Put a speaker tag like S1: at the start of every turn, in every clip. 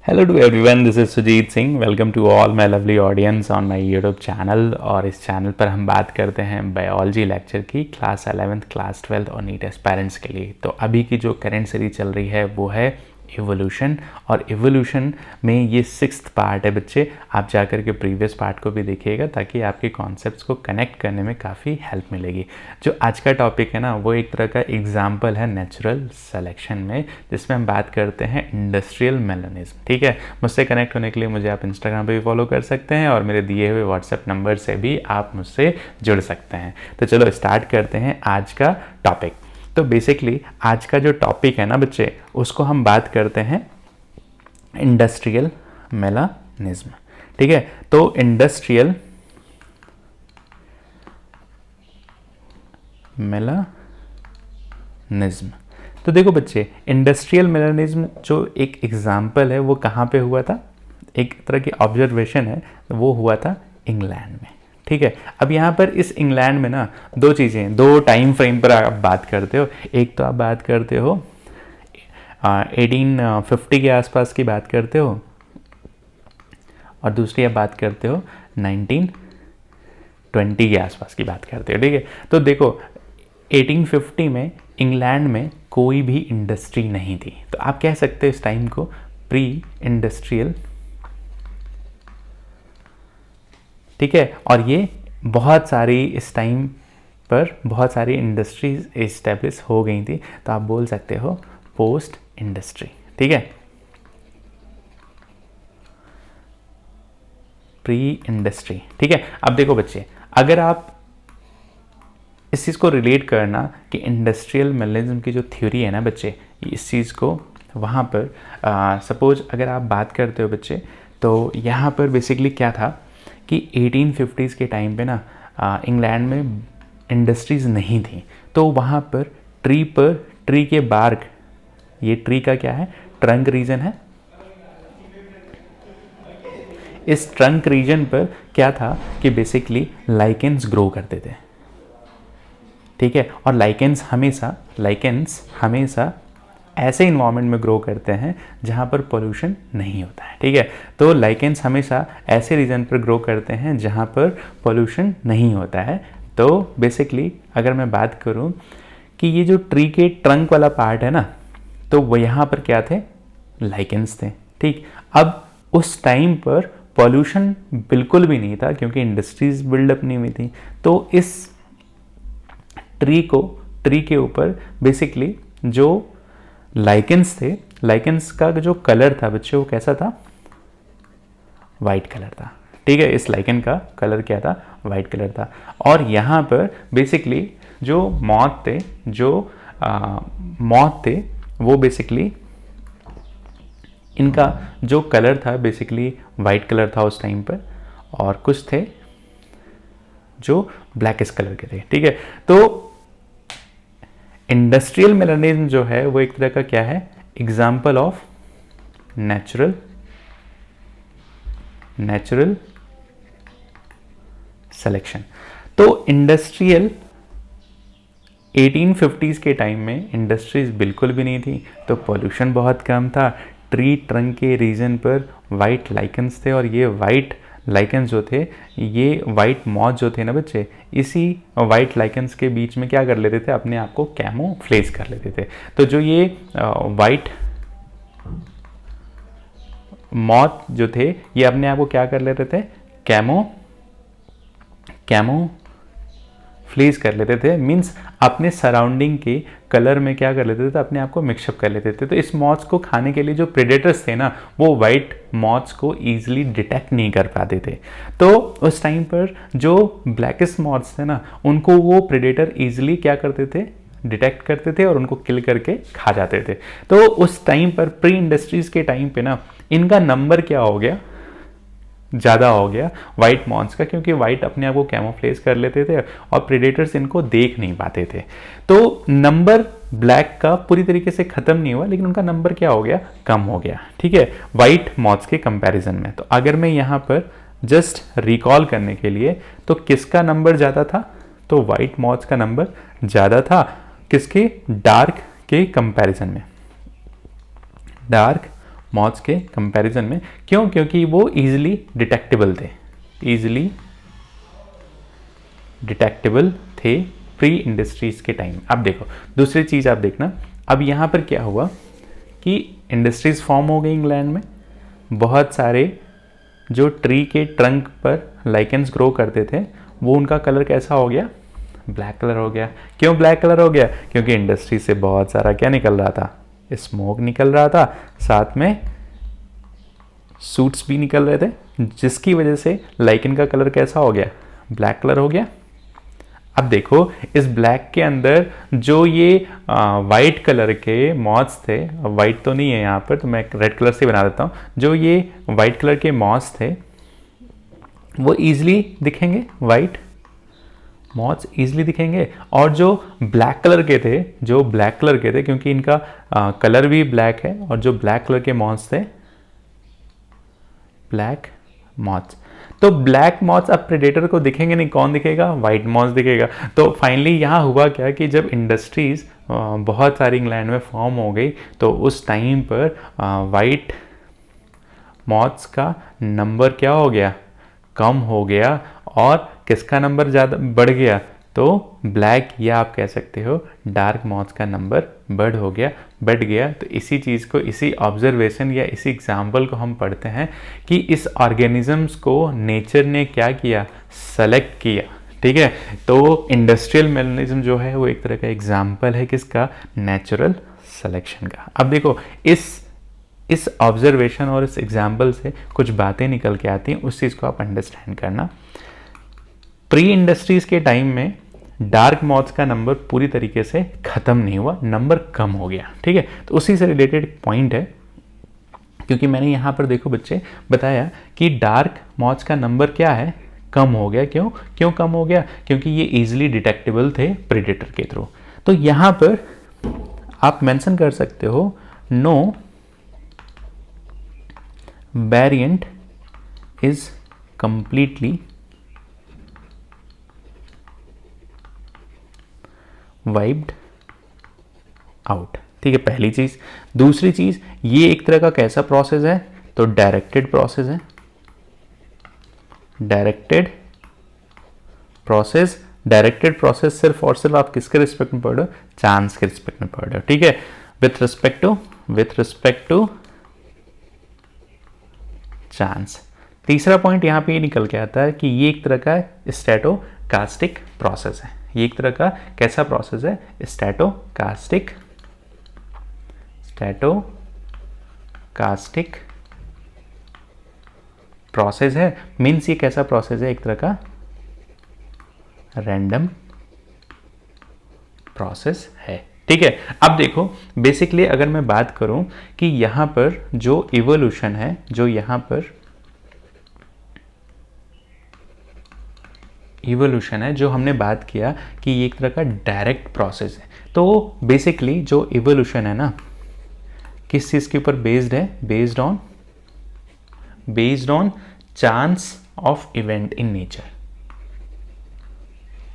S1: Hello to everyone, this is Sujit Singh. Welcome to all my lovely audience on my YouTube channel. और इस चैनल पर हम बात करते हैं बायोलॉजी लेक्चर की क्लास 11th, क्लास 12th और नीट एस्पायरेंट्स के लिए। तो अभी की जो करंट सीरीज चल रही है वो है इवोल्यूशन, और इवोल्यूशन में ये 6th पार्ट है बच्चे। आप जाकर के प्रीवियस पार्ट को भी देखिएगा ताकि आपके कॉन्सेप्ट्स को कनेक्ट करने में काफ़ी हेल्प मिलेगी। जो आज का टॉपिक है ना, वो एक तरह का एग्जाम्पल है नेचुरल सिलेक्शन में, जिसमें हम बात करते हैं इंडस्ट्रियल मेलानिज्म। ठीक है, मुझसे कनेक्ट होने के लिए मुझे आप इंस्टाग्राम पे भी फॉलो कर सकते हैं और मेरे दिए हुए व्हाट्सएप नंबर से भी आप मुझसे जुड़ सकते हैं। तो चलो स्टार्ट करते हैं आज का टॉपिक। तो बेसिकली आज का जो टॉपिक है ना बच्चे, उसको हम बात करते हैं इंडस्ट्रियल मेलानिज्म। ठीक है, तो इंडस्ट्रियल मेलानिज्म, तो देखो बच्चे, इंडस्ट्रियल मेलानिज्म जो एक एग्जाम्पल है वो कहाँ पे हुआ था, एक तरह की ऑब्जर्वेशन है, वो हुआ था इंग्लैंड में। ठीक है, अब यहाँ पर इस इंग्लैंड में ना दो चीज़ें, दो टाइम फ्रेम पर आप बात करते हो। एक तो आप बात करते हो 1850 के आसपास की बात करते हो, और दूसरी आप बात करते हो 1920 के आसपास की बात करते हो। ठीक है, तो देखो 1850 में इंग्लैंड में कोई भी इंडस्ट्री नहीं थी, तो आप कह सकते हो इस टाइम को प्री इंडस्ट्रियल। ठीक है, और ये बहुत सारी इस टाइम पर बहुत सारी इंडस्ट्रीज इस्टेब्लिश हो गई थी, तो आप बोल सकते हो पोस्ट इंडस्ट्री। ठीक है, प्री इंडस्ट्री। ठीक है, अब देखो बच्चे, अगर आप इस चीज़ को रिलेट करना कि इंडस्ट्रियल मेलानिज्म की जो थ्योरी है ना बच्चे, इस चीज़ को वहाँ पर सपोज अगर आप बात करते हो बच्चे, तो यहाँ पर बेसिकली क्या था कि 1850s के टाइम पे ना इंग्लैंड में इंडस्ट्रीज़ नहीं थी, तो वहाँ पर ट्री के बार्क, ये ट्री का क्या है, ट्रंक रीजन है। इस ट्रंक रीजन पर क्या था कि बेसिकली लाइकेंस ग्रो करते थे। ठीक है, और लाइकेंस हमेशा ऐसे इन्वायरमेंट में ग्रो करते हैं जहाँ पर पोल्यूशन नहीं होता है। ठीक है, तो लाइकेंस हमेशा ऐसे रीजन पर ग्रो करते हैं जहाँ पर पोल्यूशन नहीं होता है। तो बेसिकली अगर मैं बात करूँ कि ये जो ट्री के ट्रंक वाला पार्ट है ना, तो वो यहाँ पर क्या थे, लाइकेंस थे। ठीक, अब उस टाइम पर पोल्यूशन बिल्कुल भी नहीं था क्योंकि इंडस्ट्रीज बिल्डअप नहीं हुई थी। तो इस ट्री के ऊपर बेसिकली जो लाइकेंस थे, लाइकेंस का जो कलर था बच्चे, वो कैसा था, वाइट कलर था। ठीक है, इस लाइकेन का कलर क्या था, वाइट कलर था। और यहाँ पर बेसिकली जो मॉथ थे वो बेसिकली इनका जो कलर था बेसिकली वाइट कलर था उस टाइम पर, और कुछ थे जो ब्लैकिश कलर के थे। ठीक है, तो इंडस्ट्रियल मेलानिज्म जो है वो एक तरह का क्या है, एग्जाम्पल ऑफ नेचुरल सिलेक्शन। तो इंडस्ट्रियल 1850s के टाइम में इंडस्ट्रीज बिल्कुल भी नहीं थी, तो पोल्यूशन बहुत कम था। ट्री ट्रंक के रीजन पर वाइट लाइकेंस थे, और ये वाइट लाइकेंस जो थे, ये वाइट मॉथ जो थे ना बच्चे, इसी वाइट लाइकेंस के बीच में क्या कर लेते थे, अपने आप को कैमोफ्लेज कर लेते थे। तो जो ये वाइट मॉथ जो थे, ये अपने आप को क्या कर लेते थे, कैमोफ्लेज कर लेते थे, मीन्स अपने सराउंडिंग के कलर में क्या कर लेते थे, अपने आप को मिक्सअप कर लेते थे। तो इस मॉथ्स को खाने के लिए जो प्रेडेटर्स थे ना, वो वाइट मॉथ्स को ईजिली डिटेक्ट नहीं कर पाते थे। तो उस टाइम पर जो ब्लैकेस्ट मॉथ्स थे ना, उनको वो प्रेडेटर ईजिली क्या करते थे, डिटेक्ट करते थे और उनको किल करके खा जाते थे। तो उस टाइम पर प्री इंडस्ट्रीज के टाइम पे ना इनका नंबर क्या हो गया, ज़्यादा हो गया वाइट मॉन्स का, क्योंकि वाइट अपने आप को कैमोफ्लेज कर लेते थे और प्रेडेटर्स इनको देख नहीं पाते थे। तो नंबर ब्लैक का पूरी तरीके से ख़त्म नहीं हुआ, लेकिन उनका नंबर क्या हो गया, कम हो गया। ठीक है, वाइट मॉथ्स के कंपैरिजन में। तो अगर मैं यहाँ पर जस्ट रिकॉल करने के लिए, तो किसका नंबर ज़्यादा था, तो वाइट मॉथ्स का नंबर ज़्यादा था, किसके, डार्क के कंपैरिजन में। डार्क मॉथ्स के कंपैरिजन में। क्यों? क्योंकि वो ईजिली डिटेक्टेबल थे, ईजिली डिटेक्टेबल थे प्री इंडस्ट्रीज के टाइम। अब देखो दूसरी चीज़ आप देखना, अब यहाँ पर क्या हुआ कि इंडस्ट्रीज फॉर्म हो गई इंग्लैंड में, बहुत सारे जो ट्री के ट्रंक पर लाइकेंस ग्रो करते थे वो उनका कलर कैसा हो गया? ब्लैक कलर हो गया। क्यों ब्लैक कलर हो गया? क्योंकि इंडस्ट्री से बहुत सारा क्या निकल रहा था? स्मोक निकल रहा था, साथ में सूट्स भी निकल रहे थे, जिसकी वजह से लाइकेन का कलर कैसा हो गया? ब्लैक कलर हो गया। अब देखो इस ब्लैक के अंदर जो ये वाइट कलर के मॉथ्स थे, वाइट तो नहीं है यहाँ पर तो मैं रेड कलर से बना देता हूँ, जो ये वाइट कलर के मॉथ्स थे वो ईजिली दिखेंगे, वाइट मॉथ्स ईजिली दिखेंगे। और जो ब्लैक कलर के थे, जो ब्लैक कलर के थे क्योंकि इनका कलर भी ब्लैक है, और जो ब्लैक कलर के मॉथ्स थे, ब्लैक मॉथ्स, तो ब्लैक मॉथ्स अब प्रेडेटर को दिखेंगे नहीं, कौन दिखेगा? वाइट मॉथ्स दिखेगा। तो फाइनली यहाँ हुआ क्या कि जब इंडस्ट्रीज बहुत सारी इंग्लैंड में फॉर्म हो गई तो उस टाइम पर वाइट मॉथ्स का नंबर क्या हो गया? कम हो गया, और किसका नंबर ज़्यादा बढ़ गया? तो ब्लैक, या आप कह सकते हो डार्क मॉथ्स का नंबर बढ़ गया। तो इसी चीज़ को, इसी ऑब्जर्वेशन या इसी एग्जाम्पल को हम पढ़ते हैं कि इस ऑर्गेनिजम्स को नेचर ने क्या किया? सेलेक्ट किया। ठीक है, तो इंडस्ट्रियल मेलानिज्म जो है वो एक तरह का एग्जाम्पल है किसका? नेचुरल सिलेक्शन का। अब देखो इस ऑब्जर्वेशन और इस एग्जाम्पल से कुछ बातें निकल के आती हैं, उस चीज़ को आप अंडरस्टैंड करना। प्री इंडस्ट्रीज के टाइम में डार्क मॉथ्स का नंबर पूरी तरीके से खत्म नहीं हुआ, नंबर कम हो गया। ठीक है, तो उसी से रिलेटेड एक पॉइंट है, क्योंकि मैंने यहाँ पर देखो बच्चे बताया कि डार्क मॉथ्स का नंबर क्या है? कम हो गया। क्यों कम हो गया? क्योंकि ये इजीली डिटेक्टेबल थे प्रेडेटर के थ्रू। तो यहाँ पर आप मेंशन कर सकते हो no variant is completely wiped out. ठीक है, पहली चीज। दूसरी चीज, ये एक तरह का कैसा प्रोसेस है? तो डायरेक्टेड प्रोसेस है। डायरेक्टेड प्रोसेस सिर्फ और सिर्फ आप किसके रिस्पेक्ट में पढ़ रहे हो? चांस के रिस्पेक्ट में पढ़ रहे हो। ठीक है, विथ रिस्पेक्ट टू चांस। तीसरा पॉइंट यहां पे ये निकल के आता है कि ये एक तरह का स्टैटोकास्टिक प्रोसेस है। ये एक तरह का कैसा प्रोसेस है? स्टैटोकास्टिक प्रोसेस है। मीन्स ये कैसा प्रोसेस है? एक तरह का रैंडम प्रोसेस है। ठीक है, अब देखो बेसिकली अगर मैं बात करूं कि यहां पर जो इवोल्यूशन है, जो यहां पर इवोल्यूशन है, जो हमने बात किया कि ये एक तरह का डायरेक्ट प्रोसेस है, तो बेसिकली जो इवोल्यूशन है ना, किस चीज़ के ऊपर बेस्ड है? Based on chance of event in nature.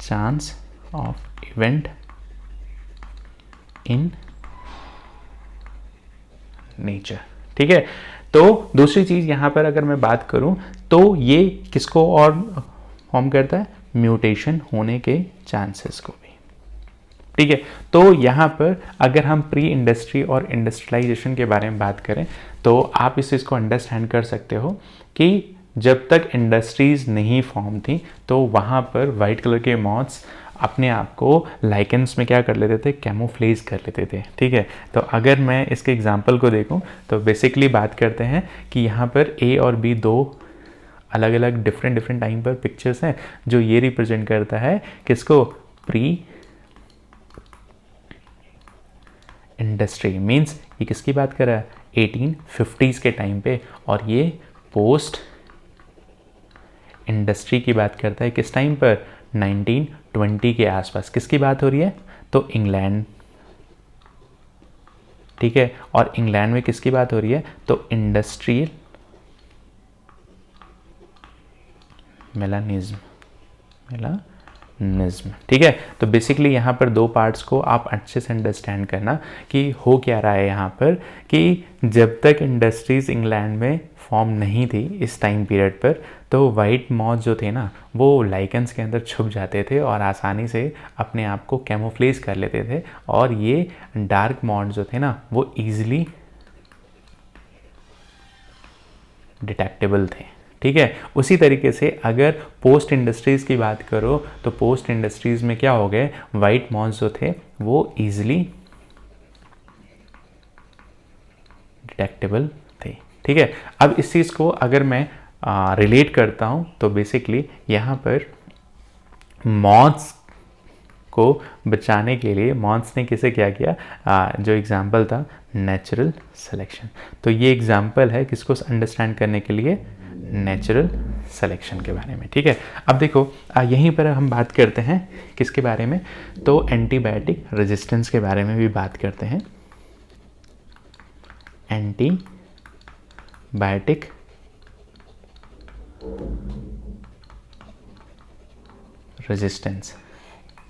S1: Chance of event in nature. ठीक है, तो दूसरी चीज यहां पर अगर मैं बात करूं तो ये किसको और फॉर्म करता है? म्यूटेशन होने के चांसेस को भी। ठीक है, तो यहां पर अगर हम प्री इंडस्ट्री और इंडस्ट्रियलाइजेशन के बारे में बात करें तो आप इस चीज़ को अंडरस्टैंड कर सकते हो कि जब तक इंडस्ट्रीज नहीं फॉर्म थी तो वहां पर वाइट कलर के मॉथ्स अपने आप को लाइकेंस में क्या कर लेते थे? कैमोफ्लेज कर लेते थे। ठीक है, तो अगर मैं इसके एग्जांपल को देखूं तो बेसिकली बात करते हैं कि यहाँ पर ए और बी दो अलग अलग डिफरेंट टाइम पर पिक्चर्स हैं, जो ये रिप्रेजेंट करता है किसको? Pre industry. मीन्स ये किसकी बात कर रहा है? 1850s के टाइम पे, और ये पोस्ट इंडस्ट्री की बात करता है किस टाइम पर? 1920 के आसपास। किसकी बात हो रही है? तो इंग्लैंड। ठीक है, और इंग्लैंड में किसकी बात हो रही है? तो इंडस्ट्रियल मेलानिज्म निज्म। ठीक है, तो बेसिकली यहाँ पर दो पार्ट्स को आप अच्छे से अंडरस्टैंड करना कि हो क्या रहा है यहाँ पर, कि जब तक इंडस्ट्रीज़ इंग्लैंड में फॉर्म नहीं थी इस टाइम पीरियड पर, तो वाइट मॉथ जो थे ना वो लाइकेंस के अंदर छुप जाते थे और आसानी से अपने आप को कैमोफ्लेज कर लेते थे, और ये डार्क मॉथ जो थे ना वो ईजिली डिटेक्टेबल थे। ठीक है, उसी तरीके से अगर पोस्ट इंडस्ट्रीज़ की बात करो तो पोस्ट इंडस्ट्रीज़ में क्या हो गए, वाइट मॉथ जो थे वो ईजिली डिटेक्टेबल थे। ठीक है, अब इस चीज़ को अगर मैं रिलेट करता हूँ तो बेसिकली यहाँ पर मॉथ्स को बचाने के लिए मॉथ्स ने किसे क्या किया, जो एग्जाम्पल था नेचुरल सिलेक्शन। तो ये एग्जाम्पल है किसको अंडरस्टैंड करने के लिए, नेचुरल सिलेक्शन के बारे में। ठीक है, अब देखो यहीं पर हम बात करते हैं किसके बारे में, तो एंटीबायोटिक रेजिस्टेंस के बारे में भी बात करते हैं। Antibiotic resistance.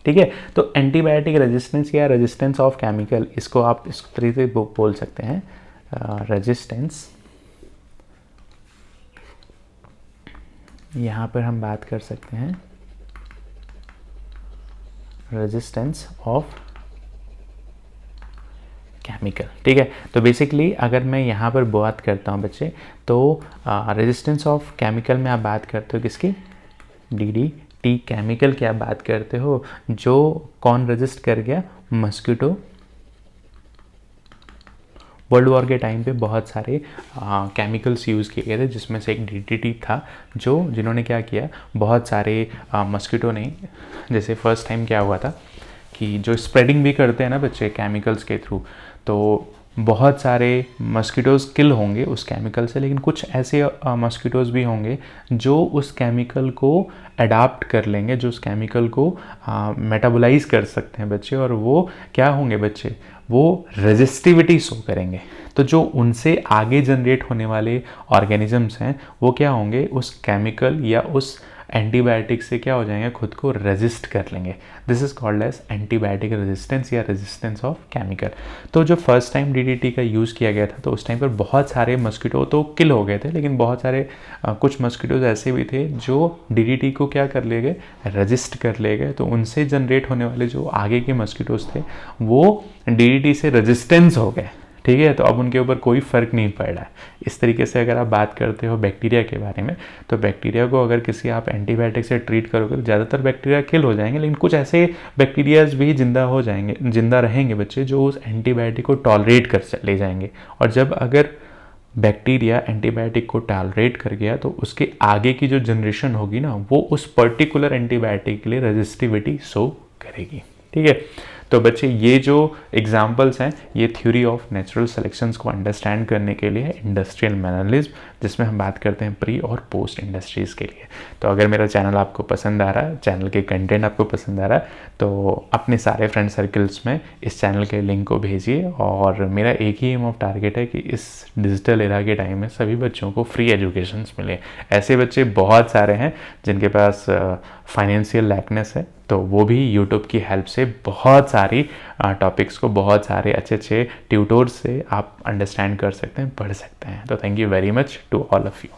S1: ठीक है, तो एंटीबायोटिक रेजिस्टेंस या रेजिस्टेंस ऑफ केमिकल, इसको आप इस तरीके से बोल सकते हैं, रेजिस्टेंस। यहाँ पर हम बात कर सकते हैं रेजिस्टेंस ऑफ केमिकल। ठीक है, तो बेसिकली अगर मैं यहाँ पर बात करता हूँ बच्चे, तो रेजिस्टेंस ऑफ केमिकल में आप बात करते हो किसकी, DDT केमिकल की आप बात करते हो, जो कौन रजिस्ट कर गया, मस्कीटो। वर्ल्ड वॉर के टाइम पे बहुत सारे केमिकल्स यूज़ किए गए थे, जिसमें से एक DDT था, जिन्होंने क्या किया, बहुत सारे मस्कीटो ने, जैसे फर्स्ट टाइम क्या हुआ था कि जो स्प्रेडिंग भी करते हैं ना बच्चे केमिकल्स के थ्रू, तो बहुत सारे मस्कीटोज़ किल होंगे उस केमिकल से, लेकिन कुछ ऐसे मस्कीटोज़ भी होंगे जो उस केमिकल को अडाप्ट कर लेंगे, जो उस केमिकल को मेटाबोलाइज कर सकते हैं बच्चे, और वो क्या होंगे बच्चे, वो रेजिस्टिविटी शो करेंगे। तो जो उनसे आगे जनरेट होने वाले ऑर्गेनिजम्स हैं वो क्या होंगे, उस केमिकल या उस एंटीबायोटिक से क्या हो जाएंगे, खुद को रेजिस्ट कर लेंगे। This is called as antibiotic resistance या रेजिस्टेंस ऑफ केमिकल। तो जो फर्स्ट टाइम DDT का यूज़ किया गया था तो उस टाइम पर बहुत सारे मस्कीटो तो किल हो गए थे, लेकिन बहुत सारे कुछ मस्कीटोज ऐसे भी थे जो DDT को क्या कर ले गए, रेजिस्ट कर ले गए। तो उनसे जनरेट होने वाले जो आगे के मस्कीटोज थे वो DDT से रेजिस्टेंस हो गए। ठीक है, तो अब उनके ऊपर कोई फ़र्क नहीं पड़ रहा है। इस तरीके से अगर आप बात करते हो बैक्टीरिया के बारे में, तो बैक्टीरिया को अगर किसी आप एंटीबायोटिक से ट्रीट करोगे तो ज़्यादातर बैक्टीरिया किल हो जाएंगे, लेकिन कुछ ऐसे बैक्टीरियाज भी जिंदा रहेंगे बच्चे, जो उस एंटीबायोटिक को टॉलरेट कर ले जाएंगे। और जब अगर बैक्टीरिया एंटीबायोटिक को टॉलरेट कर गया तो उसके आगे की जो जनरेशन होगी ना, वो उस पर्टिकुलर एंटीबायोटिक के लिए रेजिस्टिविटी शो करेगी। ठीक है, तो बच्चे ये जो एग्जाम्पल्स हैं ये थ्योरी ऑफ नेचुरल सिलेक्शंस को अंडरस्टैंड करने के लिए इंडस्ट्रियल मैनलिज्म, जिसमें हम बात करते हैं प्री और पोस्ट इंडस्ट्रीज़ के लिए। तो अगर मेरा चैनल आपको पसंद आ रहा है, चैनल के कंटेंट आपको पसंद आ रहा है, तो अपने सारे फ्रेंड सर्कल्स में इस चैनल के लिंक को भेजिए। और मेरा एक ही एम ऑफ टारगेट है कि इस डिजिटल एरा के टाइम में सभी बच्चों को फ्री एजुकेशंस मिले। ऐसे बच्चे बहुत सारे हैं जिनके पास फाइनेंशियल लैकनेस है, तो वो भी यूट्यूब की हेल्प से बहुत सारी टॉपिक्स को बहुत सारे अच्छे अच्छे ट्यूटोर्स से आप अंडरस्टैंड कर सकते हैं, पढ़ सकते हैं। तो thank you very much to all of you.